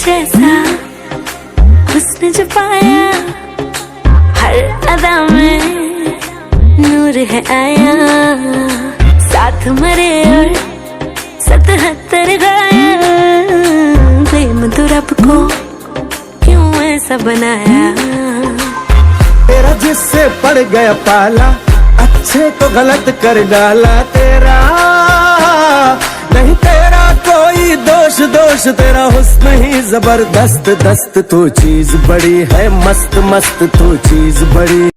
जैसा हुस्न जो पाया, हर अदा में नूर है आया। साथ मरे और 77 घायल, प्रेम तो रब को क्यों ऐसा बनाया। तेरा जिससे पड़ गया पाला, अच्छे को गलत कर डाला। तेरा नहीं तेरा कोई दोष, दोष तेरा हुस्न ही जबरदस्त दस्त। तू चीज बड़ी है मस्त मस्त, तू चीज बड़ी।